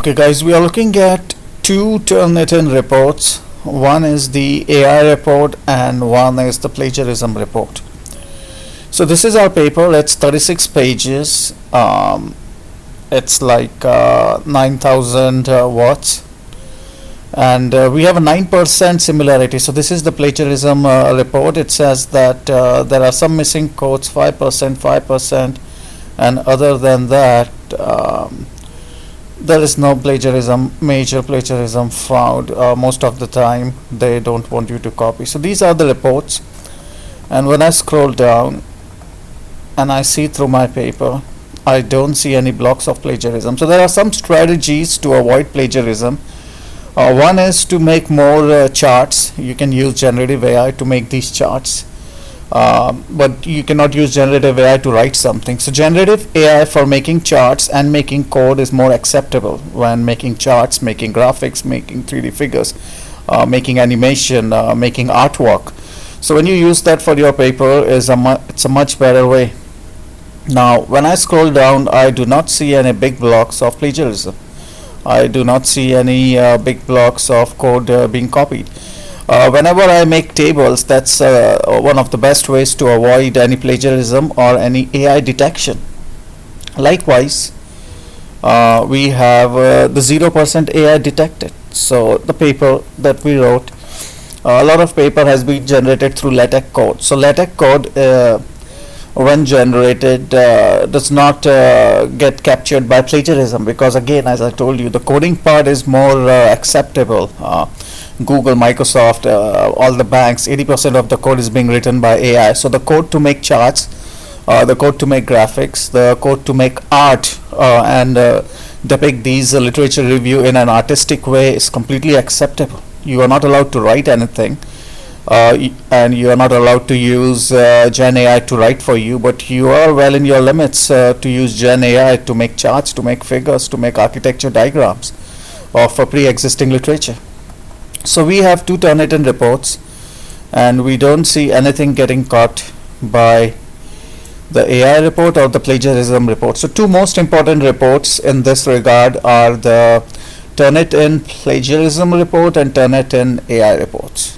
Okay guys, we are looking at two Turnitin reports. One is the AI report and one is the plagiarism report. So this is our paper. It's 36 pages. It's like 9,000 words, and we have a 9% similarity. So this is the plagiarism report. It says that there are some missing quotes, 5%, 5%, and other than that there is no plagiarism, major plagiarism found. Most of the time they don't want you to copy. So these are the reports, and when I scroll down and I see through my paper, I don't see any blocks of plagiarism. So there are some strategies to avoid plagiarism. One is to make more charts. You can use generative AI to make these charts, but you cannot use generative AI to write something. So generative AI for making charts and making code is more acceptable when making charts, making graphics, making 3D figures, making animation, making artwork. So when you use that for your paper, it's a much better way. Now when I scroll down, I do not see any big blocks of plagiarism. I do not see any big blocks of code being copied. Whenever I make tables, that's one of the best ways to avoid any plagiarism or any AI detection. Likewise, we have the 0% AI detected. So the paper that we wrote, a lot of paper has been generated through LaTeX code. So LaTeX code, when generated, does not get captured by plagiarism, because again, as I told you, the coding part is more acceptable. Google, Microsoft, all the banks, 80% of the code is being written by AI. So the code to make charts, the code to make graphics, the code to make art and depict these literature review in an artistic way is completely acceptable. You are not allowed to write anything, and you are not allowed to use Gen AI to write for you, but you are well in your limits to use Gen AI to make charts, to make figures, to make architecture diagrams of pre-existing literature. So we have two Turnitin reports, and we don't see anything getting caught by the AI report or the plagiarism report. So two most important reports in this regard are the Turnitin plagiarism report and Turnitin AI reports.